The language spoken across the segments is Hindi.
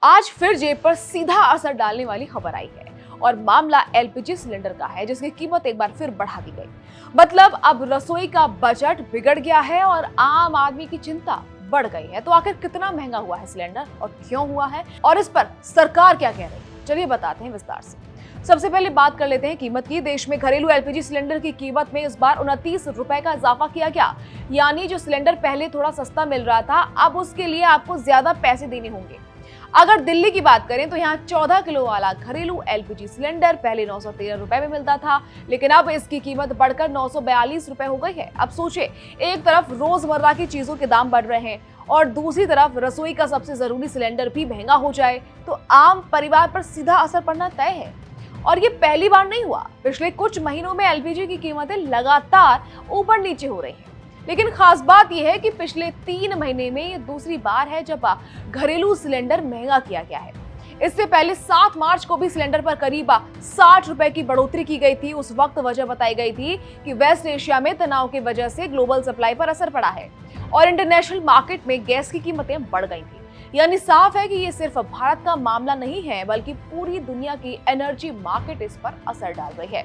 आज फिर जेब पर सीधा असर डालने वाली खबर आई है और मामला एलपीजी सिलेंडर का है, जिसकी कीमत एक बार फिर बढ़ा दी गई। मतलब अब रसोई का बजट बिगड़ गया है और आम आदमी की चिंता बढ़ गई है। तो आखिर कितना महंगा हुआ है सिलेंडर और क्यों हुआ है, और इस पर सरकार क्या कह रही है, चलिए बताते हैं विस्तार से। सबसे पहले बात कर लेते हैं कीमत की। देश में घरेलू एलपीजी सिलेंडर की कीमत में इस बार 29 रुपए का इजाफा किया गया। यानी जो सिलेंडर पहले थोड़ा सस्ता मिल रहा था, अब उसके लिए आपको ज्यादा पैसे देने होंगे। अगर दिल्ली की बात करें तो यहाँ 14 किलो वाला घरेलू एलपीजी सिलेंडर पहले 913 रुपए में मिलता था, लेकिन अब इसकी कीमत बढ़कर 942 रुपए हो गई है। अब सोचे, एक तरफ रोजमर्रा की चीजों के दाम बढ़ रहे हैं और दूसरी तरफ रसोई का सबसे जरूरी सिलेंडर भी महंगा हो जाए तो आम परिवार पर सीधा असर पड़ना तय है। और ये पहली बार नहीं हुआ, पिछले कुछ महीनों में एलपीजी की कीमतें लगातार ऊपर नीचे हो रही हैं। लेकिन खास बात यह है कि पिछले 3 महीने में ये दूसरी बार है जब घरेलू सिलेंडर महंगा किया गया है। इससे पहले 7 मार्च को भी सिलेंडर पर करीब 60 रुपए की बढ़ोतरी की गई थी। उस वक्त वजह बताई गई थी कि वेस्ट एशिया में तनाव की वजह से ग्लोबल सप्लाई पर असर पड़ा है और इंटरनेशनल मार्केट में गैस की कीमतें बढ़ गई थी। यानी साफ है कि ये सिर्फ भारत का मामला नहीं है, बल्कि पूरी दुनिया की एनर्जी मार्केट इस पर असर डाल रही है।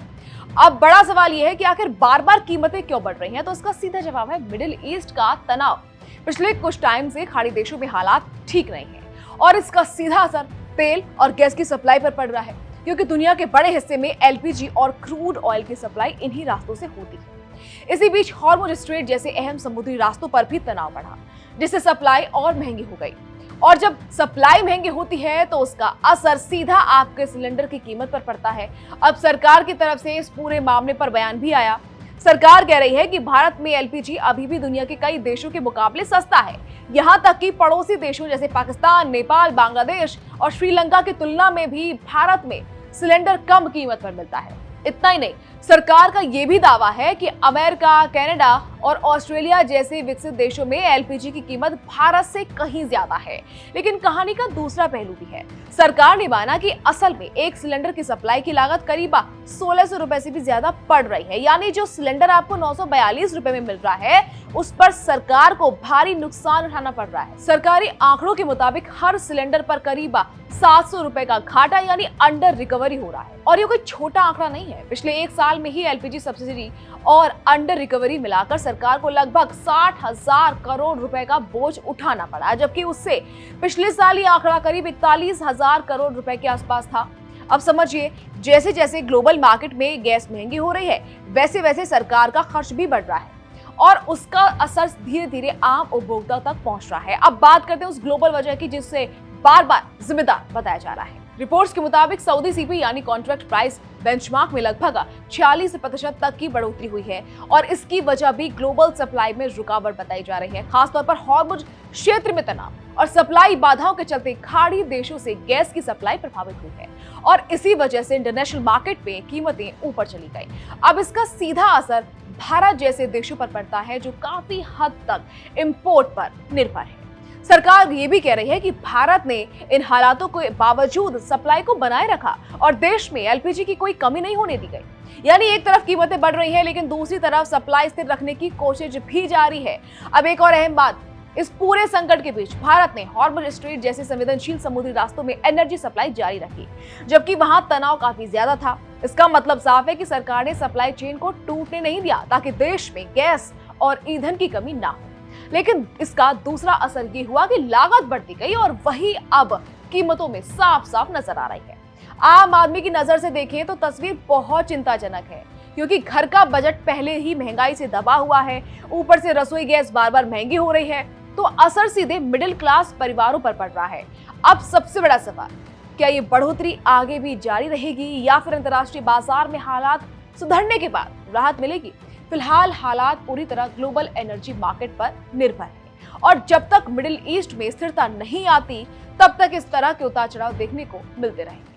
अब बड़ा सवाल यह है कि आखिर बार बार कीमतें क्यों बढ़ रही हैं, तो इसका सीधा जवाब है मिडिल ईस्ट का तनाव। पिछले कुछ टाइम से खाड़ी देशों में हालात ठीक नहीं है और इसका सीधा असर तेल और गैस की सप्लाई पर पड़ रहा है, क्योंकि दुनिया के बड़े हिस्से में एलपीजी और क्रूड ऑयल की सप्लाई इन्हीं रास्तों से होती है। इसी बीच हॉर्मुज स्ट्रेट जैसे अहम समुद्री रास्तों पर भी तनाव बढ़ा, जिससे सप्लाई और महंगी हो गई। और जब सप्लाई महंगी होती है तो उसका असर सीधा आपके सिलेंडर की कीमत पर पड़ता है। अब सरकार की तरफ से इस पूरे मामले पर बयान भी आया। सरकार कह रही है कि भारत में एलपीजी अभी भी दुनिया के कई देशों के मुकाबले सस्ता है। यहाँ तक कि पड़ोसी देशों जैसे पाकिस्तान, नेपाल, बांग्लादेश और श्रीलंका की तुलना में भी भारत में सिलेंडर कम कीमत पर मिलता है। इतना ही नहीं, सरकार का यह भी दावा है कि अमेरिका, कनाडा और ऑस्ट्रेलिया जैसे विकसित देशों में एलपीजी की कीमत भारत से कहीं ज्यादा है। लेकिन कहानी का दूसरा पहलू भी है। सरकार ने माना कि असल में एक सिलेंडर की सप्लाई की लागत करीब 1600 रुपए से भी ज्यादा पड़ रही है। यानी जो सिलेंडर आपको 942 रुपए में मिल रहा है, उस पर सरकार को भारी नुकसान उठाना पड़ रहा है। सरकारी आंकड़ों के मुताबिक हर सिलेंडर पर करीब 700 रुपए का घाटा यानी अंडर रिकवरी हो रहा है। और ये कोई छोटा आंकड़ा नहीं है। पिछले 1 साल में ही एलपीजी सब्सिडी और अंडर रिकवरी मिलाकर सरकार को लगभग 60,000 करोड़ रुपए का बोझ उठाना पड़ा, जबकि उससे पिछले साल ये आंकड़ा करीब 41,000 करोड़ रुपए के आसपास था। अब समझिए, जैसे जैसे ग्लोबल मार्केट में गैस महंगी हो रही है, वैसे वैसे सरकार का खर्च भी बढ़ रहा है और उसका असर धीरे धीरे आम उपभोक्ता तक पहुंच रहा है। अब बात करते हैं उस ग्लोबल वजह की जिससे बार बार जिम्मेदार बताया जा रहा है। रिपोर्ट्स के मुताबिक सऊदी सीपी यानी कॉन्ट्रैक्ट प्राइस बेंचमार्क में लगभग 46% तक की बढ़ोतरी हुई है और इसकी वजह भी ग्लोबल सप्लाई में रुकावट बताई जा रही है। खासतौर पर हॉर्मुज क्षेत्र में तनाव और सप्लाई बाधाओं के चलते खाड़ी देशों से गैस की सप्लाई प्रभावित हुई है और इसी वजह से इंटरनेशनल मार्केट में कीमतें ऊपर चली गई। अब इसका सीधा असर भारत जैसे देशों पर पड़ता है जो काफी हद तक इंपोर्ट पर निर्भर है। सरकार ये भी कह रही है कि भारत ने इन हालातों के बावजूद सप्लाई को बनाए रखा और देश में एलपीजी की कोई कमी नहीं होने दी गई। यानी एक तरफ कीमतें बढ़ रही हैं, लेकिन दूसरी तरफ सप्लाई स्थिर रखने की कोशिश भी जारी है। अब एक और अहम बात, इस पूरे संकट के बीच भारत ने हॉर्मुज स्ट्रेट जैसे संवेदनशील समुद्री रास्तों में एनर्जी सप्लाई जारी रखी, जबकि वहां तनाव काफी ज्यादा था। इसका मतलब साफ है कि सरकार ने सप्लाई चेन को टूटने नहीं दिया ताकि देश में गैस और ईंधन की कमी ना हो। लेकिन इसका दूसरा असर ये हुआ कि लागत बढ़ती गई और वही अब कीमतों में साफ साफ नजर आ रही है। आम आदमी की नजर से देखें तो तस्वीर बहुत चिंताजनक है, क्योंकि घर का बजट पहले ही महंगाई से दबा हुआ है, ऊपर से रसोई गैस बार बार महंगी हो रही है, तो असर सीधे मिडिल क्लास परिवारों पर पड़ रहा है। अब सबसे बड़ा सवाल, क्या ये बढ़ोतरी आगे भी जारी रहेगी या फिर अंतर्राष्ट्रीय बाजार में हालात सुधरने के बाद राहत मिलेगी? फिलहाल हालात पूरी तरह ग्लोबल एनर्जी मार्केट पर निर्भर है और जब तक मिडिल ईस्ट में स्थिरता नहीं आती, तब तक इस तरह के उतार चढ़ाव देखने को मिलते रहेंगे।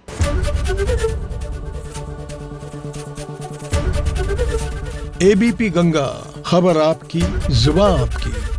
एबीपी गंगा, खबर आपकी, जुबान आपकी।